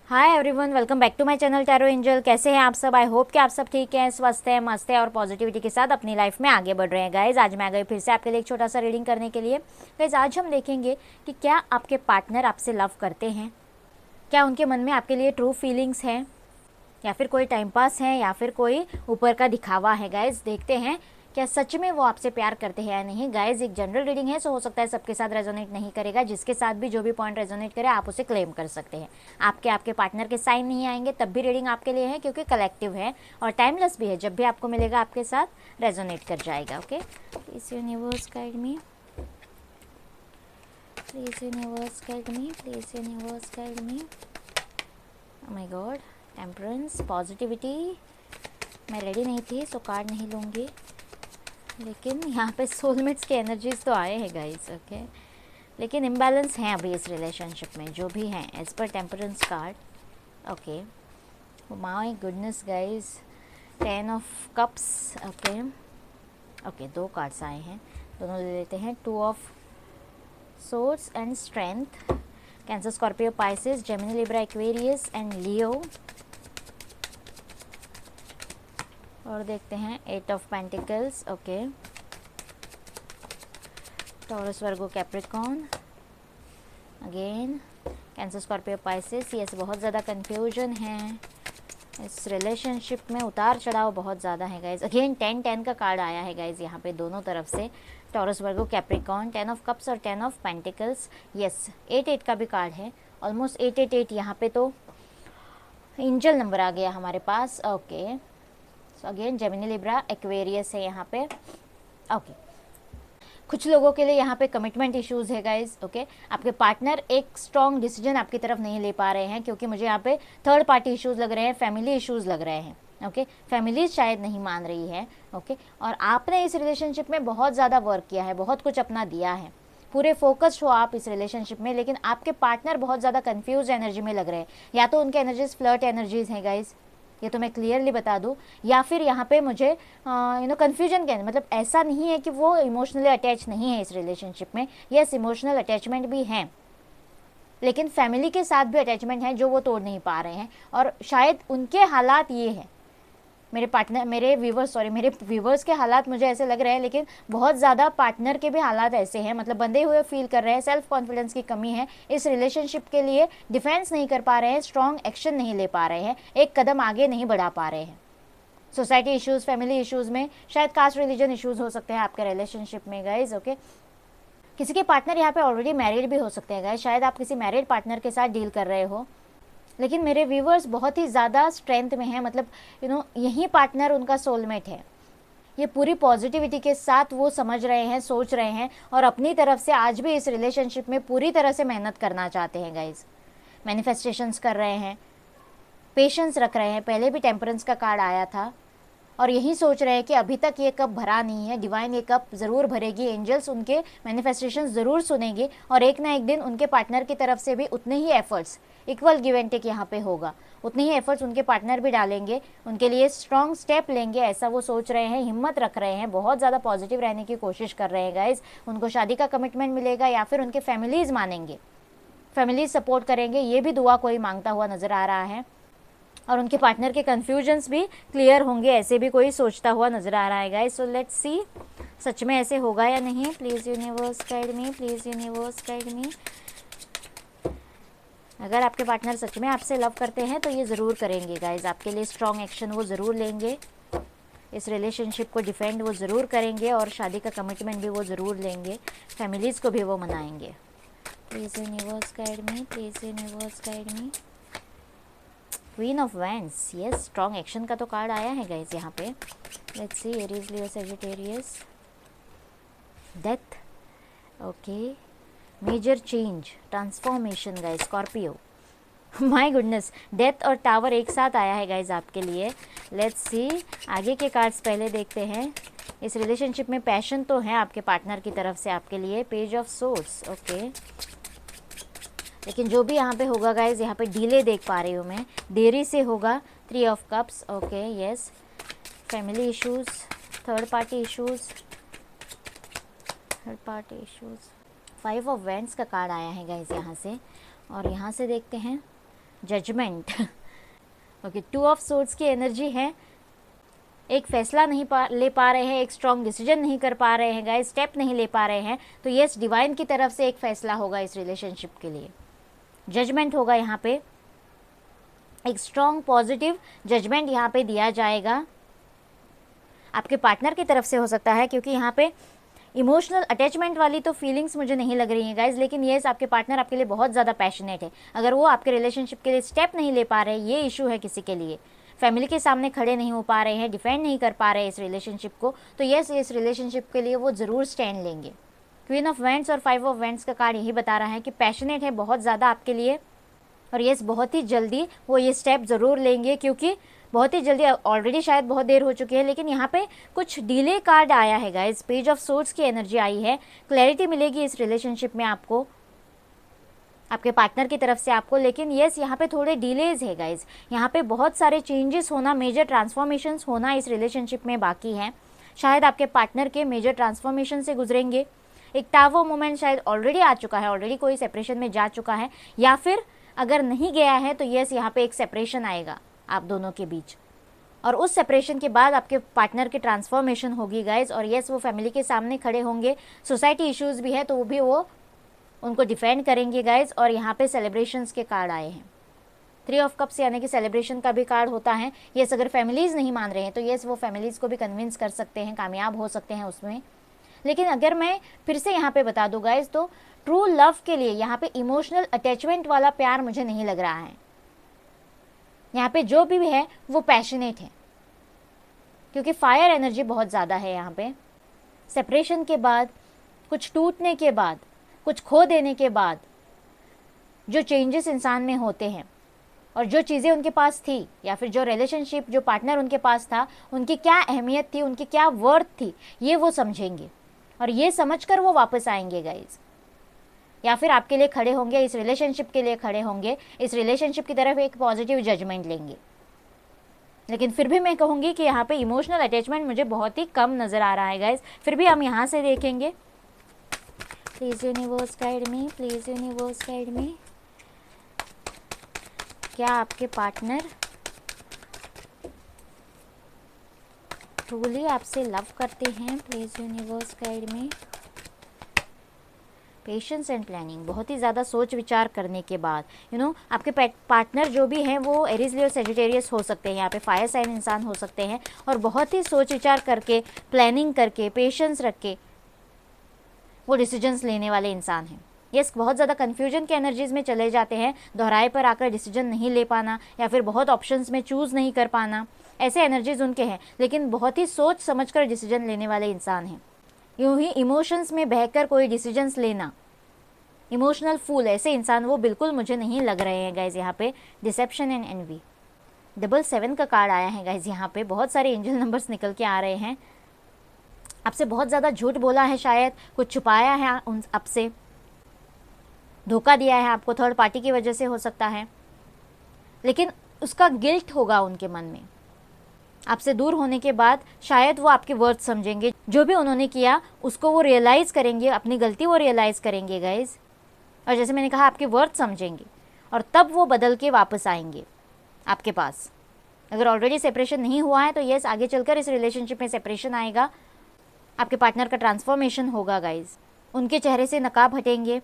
Hi everyone, welcome back to my channel tarot angel. कैसे हैं आप सब? आई होप कि आप सब ठीक हैं, स्वस्थ हैं, मस्त हैं और पॉजिटिविटी के साथ अपनी लाइफ में आगे बढ़ रहे हैं। गाइज आज मैं आ गई फिर से आपके लिए एक छोटा सा रीडिंग करने के लिए। गाइज आज हम देखेंगे कि क्या आपके पार्टनर आपसे लव करते हैं, क्या उनके मन में आपके लिए ट्रू फीलिंग्स हैं, या फिर कोई टाइम पास है, या फिर कोई ऊपर का दिखावा है। गाइज देखते हैं क्या सच में वो आपसे प्यार करते हैं या नहीं। गाइज एक जनरल रीडिंग है, सो हो सकता है सबके साथ रेजोनेट नहीं करेगा। जिसके साथ भी जो भी पॉइंट रेजोनेट करे आप उसे क्लेम कर सकते हैं। आपके पार्टनर के साइन नहीं आएंगे तब भी रीडिंग आपके लिए है, क्योंकि कलेक्टिव है और टाइमलेस भी है। जब भी आपको मिलेगा आपके साथ रेजोनेट कर जाएगा। Okay, please universe guide me, please universe guide me, please universe guide me. Oh my God, temperance, positivity. मैं रेडी नहीं थी सो कार्ड नहीं लूँगी, लेकिन यहाँ पे सोलमेट्स के एनर्जीज तो आए हैं गाइस। ओके, लेकिन इम्बैलेंस हैं अभी इस रिलेशनशिप में जो भी हैं एज पर temperance card. Okay, my goodness guys, 10 of cups. Okay okay, 2 cards आए हैं, दोनों ले लेते हैं। 2 of swords and strength. Cancer, Scorpio, Pisces, Gemini, Libra, Aquarius and Leo. और देखते हैं 8 of pentacles. Okay, Taurus, Virgo, Capricorn. Again Cancer, Scorpio, Pisces. Yes, बहुत ज़्यादा कन्फ्यूजन है इस रिलेशनशिप में, उतार चढ़ाव बहुत ज़्यादा है गाइज। अगेन 10-10 का कार्ड आया है गाइज यहाँ पे दोनों तरफ से, taurus, Virgo, Capricorn, 10 of cups और 10 ऑफ पेंटिकल्स। यस, 8-8 का भी कार्ड है, ऑलमोस्ट 8-8-8। यहाँ पे तो एंजल नंबर आ गया हमारे पास। Okay, so again Gemini, Libra, Aquarius है यहाँ पे। ओके, कुछ लोगों के लिए यहाँ पे कमिटमेंट इश्यूज है गाइज। ओके, आपके पार्टनर एक स्ट्रॉन्ग डिसीजन आपकी तरफ नहीं ले पा रहे हैं, क्योंकि मुझे यहाँ पे थर्ड पार्टी इश्यूज लग रहे हैं, फैमिली इश्यूज लग रहे हैं। ओके, फैमिलीज शायद नहीं मान रही है। ओके, और आपने इस रिलेशनशिप में बहुत ज़्यादा वर्क किया है, बहुत कुछ अपना दिया है, पूरे फोकस्ड हो आप इस रिलेशनशिप में, लेकिन आपके पार्टनर बहुत ज़्यादा कंफ्यूज एनर्जी में लग रहे हैं। या तो उनके एनर्जीज फ्लर्ट एनर्जीज हैं गाइज, ये तो मैं क्लियरली बता दूं, या फिर यहाँ पे मुझे कन्फ्यूजन क्या है, मतलब ऐसा नहीं है कि वो इमोशनली अटैच नहीं है इस रिलेशनशिप में। यस, इमोशनल अटैचमेंट भी है, लेकिन फैमिली के साथ भी अटैचमेंट है जो वो तोड़ नहीं पा रहे हैं। और शायद उनके हालात ये हैं, मेरे व्यूवर्स के हालात मुझे ऐसे लग रहे हैं, लेकिन बहुत ज़्यादा पार्टनर के भी हालात ऐसे हैं, मतलब बंधे हुए फील कर रहे हैं, सेल्फ कॉन्फिडेंस की कमी है, इस रिलेशनशिप के लिए डिफेंस नहीं कर पा रहे हैं, स्ट्रॉन्ग एक्शन नहीं ले पा रहे हैं, एक कदम आगे नहीं बढ़ा पा रहे हैं। सोसाइटी इश्यूज़, फैमिली इश्यूज़ में, शायद कास्ट रिलीजन इश्यूज़ हो सकते हैं आपके रिलेशनशिप में गाइज। ओके, किसी के पार्टनर यहाँ पे ऑलरेडी मैरिड भी हो सकते हैं गाइज, शायद आप किसी मैरिड पार्टनर के साथ डील कर रहे हो, लेकिन मेरे व्यूवर्स बहुत ही ज़्यादा स्ट्रेंथ में है, मतलब यही पार्टनर उनका सोलमेट है। ये पूरी पॉजिटिविटी के साथ वो समझ रहे हैं, सोच रहे हैं, और अपनी तरफ से आज भी इस रिलेशनशिप में पूरी तरह से मेहनत करना चाहते हैं गाइज। मैनिफेस्टेशंस कर रहे हैं, पेशेंस रख रहे हैं। पहले भी टेम्परेंस का कार्ड आया था, और यही सोच रहे हैं कि अभी तक ये कप भरा नहीं है, डिवाइन ये कप ज़रूर भरेगी, एंजल्स उनके मैनिफेस्टेशन ज़रूर सुनेंगे, और एक ना एक दिन उनके पार्टनर की तरफ से भी उतने ही efforts, equal give and take यहाँ पे होगा, उतने ही एफर्ट्स उनके पार्टनर भी डालेंगे, उनके लिए स्ट्रॉन्ग स्टेप लेंगे, ऐसा वो सोच रहे हैं, हिम्मत रख रहे हैं, बहुत ज़्यादा पॉजिटिव रहने की कोशिश कर रहे हैं गाइज। उनको शादी का कमिटमेंट मिलेगा, या फिर उनके फैमिलीज़ मानेंगे, फैमिलीज सपोर्ट करेंगे, ये भी दुआ कोई मांगता हुआ नज़र आ रहा है। और उनके पार्टनर के कन्फ्यूजन्स भी क्लियर होंगे, ऐसे भी कोई सोचता हुआ नज़र आ रहा है गाइस। सो लेट्स सी सच में ऐसे होगा या नहीं। Please universe guide me, please universe guide मी। अगर आपके पार्टनर सच में आपसे लव करते हैं तो ये ज़रूर करेंगे गाइज, आपके लिए स्ट्रॉन्ग एक्शन वो ज़रूर लेंगे, इस रिलेशनशिप को डिफेंड वो ज़रूर करेंगे, और शादी का कमिटमेंट भी वो ज़रूर लेंगे, फैमिलीज़ को भी वो मनाएंगे। Please universe guide me, please universe guide me. Queen of wands, yes, strong action का तो कार्ड आया है गाइज यहाँ पे। Let's see, Aries, Leo, Sagittarius, death. Okay, major change, transformation guys, Scorpio. My goodness, death और tower एक साथ आया है गाइज आपके लिए। लेट्स सी, आगे के कार्ड्स पहले देखते हैं। इस रिलेशनशिप में पैशन तो है आपके पार्टनर की तरफ से आपके लिए। पेज ऑफ सोर्ड्स, ओके, लेकिन जो भी यहाँ पे होगा गाइज, यहाँ पे डिले देख पा रही हूँ मैं, देरी से होगा। 3 of cups, okay, yes, family issues, third party issues, 5 of wands का कार्ड आया है गाइज यहाँ से। और यहाँ से देखते हैं जजमेंट। ओके, 2 ऑफ सोर्ड्स की एनर्जी है। एक फैसला नहीं ले पा रहे हैं, एक स्ट्रॉन्ग डिसीजन नहीं कर पा रहे हैं गाइस, स्टेप नहीं ले पा रहे हैं। तो यस, डिवाइन की तरफ से एक फैसला होगा इस रिलेशनशिप के लिए, जजमेंट होगा यहाँ पे, एक स्ट्रॉन्ग पॉजिटिव जजमेंट यहाँ पे दिया जाएगा। आपके पार्टनर की तरफ से हो सकता है, क्योंकि यहाँ पे इमोशनल अटैचमेंट वाली तो फीलिंग्स मुझे नहीं लग रही हैं गाइज, लेकिन येस, आपके पार्टनर आपके लिए बहुत ज़्यादा पैशनेट है। अगर वो आपके रिलेशनशिप के लिए स्टेप नहीं ले पा रहे, ये इशू है किसी के लिए, फैमिली के सामने खड़े नहीं हो पा रहे हैं, डिफेंड नहीं कर पा रहे इस रिलेशनशिप को, तो येस, इस रिलेशनशिप के लिए वो ज़रूर स्टैंड लेंगे। क्वीन ऑफ वेंट्स और 5 ऑफ वेंट्स का कार्ड यही बता रहा है कि पैशनेट है बहुत ज़्यादा आपके लिए, और येस, बहुत ही जल्दी वो ये स्टेप ज़रूर लेंगे, क्योंकि बहुत ही जल्दी, ऑलरेडी शायद बहुत देर हो चुकी है, लेकिन यहाँ पे कुछ डिले कार्ड आया है गाइज, पेज ऑफ सोर्ड्स की एनर्जी आई है। क्लैरिटी मिलेगी इस रिलेशनशिप में आपको, आपके पार्टनर की तरफ से आपको, लेकिन येस, यहाँ पे थोड़े डिलेज है गाइज। यहाँ पे बहुत सारे चेंजेस होना, मेजर ट्रांसफॉर्मेशंस होना इस रिलेशनशिप में बाकी है। शायद आपके पार्टनर के मेजर ट्रांसफॉर्मेशन से गुजरेंगे। एक टावर मोमेंट शायद ऑलरेडी आ चुका है, ऑलरेडी कोई सेपरेशन में जा चुका है, या फिर अगर नहीं गया है तो येस, यहाँ पे एक सेपरेशन आएगा आप दोनों के बीच, और उस सेपरेशन के बाद आपके पार्टनर की ट्रांसफॉर्मेशन होगी गाइज। और येस, वो फैमिली के सामने खड़े होंगे, सोसाइटी इश्यूज भी है तो वो भी वो उनको डिफेंड करेंगे गाइज। और यहाँ पे सेलिब्रेशंस के कार्ड आए हैं, 3 ऑफ कप्स यानी कि सेलिब्रेशन का भी कार्ड होता है। येस, अगर फैमिलीज नहीं मान रहे हैं तो येस, वो फैमिलीज को भी कन्विंस कर सकते हैं, कामयाब हो सकते हैं उसमें। लेकिन अगर मैं फिर से यहाँ पे बता दूँ गाइज, तो ट्रू लव के लिए यहाँ पे इमोशनल अटैचमेंट वाला प्यार मुझे नहीं लग रहा है। यहाँ पे जो भी है वो पैशनेट है, क्योंकि फायर एनर्जी बहुत ज़्यादा है यहाँ पे। सेपरेशन के बाद, कुछ टूटने के बाद, कुछ खो देने के बाद जो चेंजेस इंसान में होते हैं, और जो चीज़ें उनके पास थी, या फिर जो रिलेशनशिप, जो पार्टनर उनके पास था, उनकी क्या अहमियत थी, उनकी क्या वर्थ थी, ये वो समझेंगे, और ये समझकर वो वापस आएंगे गाइज, या फिर आपके लिए खड़े होंगे, इस रिलेशनशिप के लिए खड़े होंगे, इस रिलेशनशिप की तरफ एक पॉजिटिव जजमेंट लेंगे। लेकिन फिर भी मैं कहूँगी कि यहाँ पे इमोशनल अटैचमेंट मुझे बहुत ही कम नज़र आ रहा है गाइज। फिर भी हम यहाँ से देखेंगे। Please universe guide me, please universe guide मी। क्या आपके पार्टनर ट्रूली आपसे लव करते हैं? Please universe guide me. Patience and planning, बहुत ही ज़्यादा सोच विचार करने के बाद, आपके पार्टनर जो भी हैं वो एरीज लियो सेजिटेरियस हो सकते हैं, यहाँ पे फायर साइन इंसान हो सकते हैं, और बहुत ही सोच विचार करके, प्लानिंग करके, पेशेंस रख के वो डिसीजंस लेने वाले इंसान हैं। यस, बहुत ज़्यादा कन्फ्यूजन के एनर्जीज में चले जाते हैं, दोहराए पर आकर डिसीजन नहीं ले पाना, या फिर बहुत ऑप्शंस में चूज़ नहीं कर पाना, ऐसे एनर्जीज उनके हैं, लेकिन बहुत ही सोच समझ कर डिसीजन लेने वाले इंसान हैं। यूँ ही इमोशंस में बहकर कोई डिसीजंस लेना, इमोशनल फूल, ऐसे इंसान वो बिल्कुल मुझे नहीं लग रहे हैं गाइज। यहाँ पे डिसेप्शन एंड एनवी, 7 का कार्ड आया है गाइज। यहाँ पे बहुत सारे एंजल नंबर्स निकल के आ रहे हैं। आपसे बहुत ज़्यादा झूठ बोला है, शायद कुछ छुपाया है उन आपसे, धोखा दिया है आपको, थर्ड पार्टी की वजह से हो सकता है, लेकिन उसका गिल्ट होगा उनके मन में। आपसे दूर होने के बाद शायद वो आपके वर्थ समझेंगे, जो भी उन्होंने किया उसको वो रियलाइज़ करेंगे, अपनी गलती वो रियलाइज़ करेंगे गाइज, और जैसे मैंने कहा आपके वर्थ समझेंगे, और तब वो बदल के वापस आएंगे आपके पास। अगर ऑलरेडी सेपरेशन नहीं हुआ है तो यस, आगे चलकर इस रिलेशनशिप में सेपरेशन आएगा, आपके पार्टनर का ट्रांसफॉर्मेशन होगा गाइज। उनके चेहरे से नकाब हटेंगे,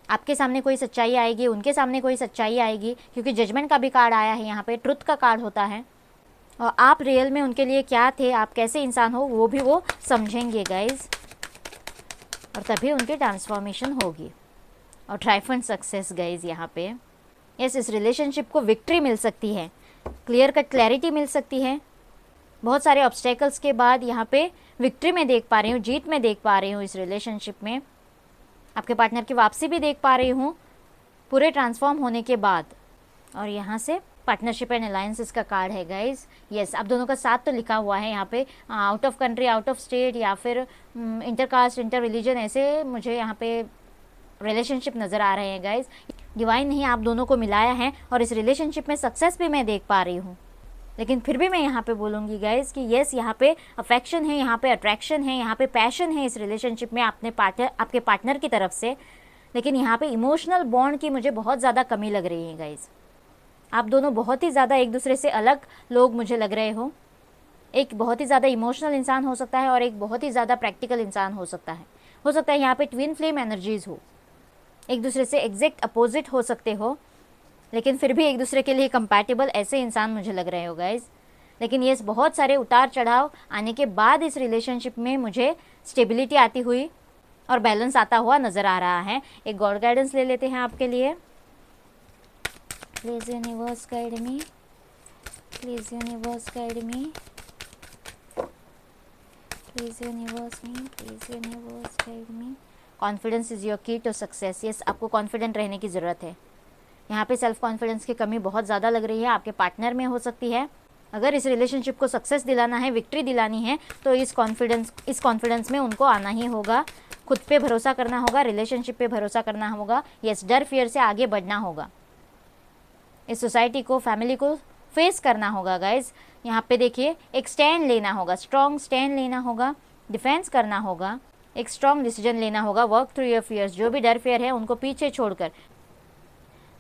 आपके सामने कोई सच्चाई आएगी, उनके सामने कोई सच्चाई आएगी, क्योंकि जजमेंट का भी कार्ड आया है यहाँ पे, ट्रुथ का कार्ड होता है, और आप रियल में उनके लिए क्या थे, आप कैसे इंसान हो, वो भी वो समझेंगे गाइज, और तभी उनकी ट्रांसफॉर्मेशन होगी। और ट्राइफेंट सक्सेस गाइज यहाँ पे। यस, इस रिलेशनशिप को विक्ट्री मिल सकती है, क्लियर कट क्लैरिटी मिल सकती है। बहुत सारे ऑब्स्टेकल्स के बाद यहाँ पे विक्ट्री में देख पा रही हूँ, जीत में देख पा रही हूँ इस रिलेशनशिप में। आपके पार्टनर की वापसी भी देख पा रही हूँ पूरे ट्रांसफॉर्म होने के बाद। और यहाँ से पार्टनरशिप एंड अलायंसेस का कार्ड है गाइज। यस, आप दोनों का साथ तो लिखा हुआ है यहाँ पे, out of country, out of state, या फिर इंटरकास्ट, इंटर रिलीजन, ऐसे मुझे यहाँ पे रिलेशनशिप नज़र आ रहे हैं गाइज। डिवाइन ही आप दोनों को मिलाया है, और इस रिलेशनशिप में सक्सेस भी मैं देख पा रही हूँ। लेकिन फिर भी मैं यहाँ पे बोलूँगी गाइज कि यस, यहाँ पे अफेक्शन है, यहाँ पे अट्रैक्शन है, यहाँ पे पैशन है इस रिलेशनशिप में आपके पार्टनर की तरफ से, लेकिन यहाँ पे इमोशनल बॉन्ड की मुझे बहुत ज़्यादा कमी लग रही है गाइज। आप दोनों बहुत ही ज़्यादा एक दूसरे से अलग लोग मुझे लग रहे हो। एक बहुत ही ज़्यादा इमोशनल इंसान हो सकता है और एक बहुत ही ज़्यादा प्रैक्टिकल इंसान हो सकता है। यहाँ पे ट्विन फ्लेम एनर्जीज हो, एक दूसरे से एग्जैक्ट अपोजिट हो सकते हो, लेकिन फिर भी एक दूसरे के लिए कंपैटिबल ऐसे इंसान मुझे लग रहे हो गाइज। लेकिन ये बहुत सारे उतार चढ़ाव आने के बाद इस रिलेशनशिप में मुझे स्टेबिलिटी आती हुई और बैलेंस आता हुआ नज़र आ रहा है। एक गॉड गाइडेंस ले लेते हैं आपके लिए। Please universe guide me, please universe guide me, please universe me, please universe guide me. Confidence is your की टू सक्सेस। यस, आपको कॉन्फिडेंट रहने की ज़रूरत है। यहाँ पे सेल्फ कॉन्फिडेंस की कमी बहुत ज़्यादा लग रही है, आपके पार्टनर में हो सकती है। अगर इस रिलेशनशिप को सक्सेस दिलाना है, विक्ट्री दिलानी है, तो इस कॉन्फिडेंस में उनको आना ही होगा। खुद पे भरोसा करना होगा, रिलेशनशिप पे भरोसा करना होगा। यस, डर फियर से आगे बढ़ना होगा, इस सोसाइटी को, फैमिली को फेस करना होगा गाइज। यहाँ पे देखिए, एक स्टैंड लेना होगा, स्ट्रॉन्ग स्टैंड लेना होगा, डिफेंस करना होगा, एक स्ट्रॉन्ग डिसीजन लेना होगा। वर्क थ्रू योर फियर्स, जो भी डर फियर है उनको पीछे छोड़कर।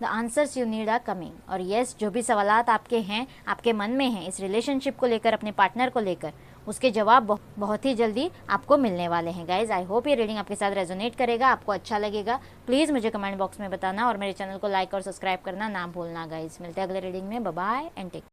The answers you need are coming. और येस, जो भी सवालात आपके हैं, आपके मन में हैं इस रिलेशनशिप को लेकर, अपने पार्टनर को लेकर, उसके जवाब बहुत ही जल्दी आपको मिलने वाले हैं गाइज। आई होप ये रीडिंग आपके साथ रेजोनेट करेगा, आपको अच्छा लगेगा। प्लीज़ मुझे कमेंट बॉक्स में बताना और मेरे चैनल को लाइक और सब्सक्राइब करना ना भूलना गाइज। मिलते हैं अगले रीडिंग में। Bye bye and take.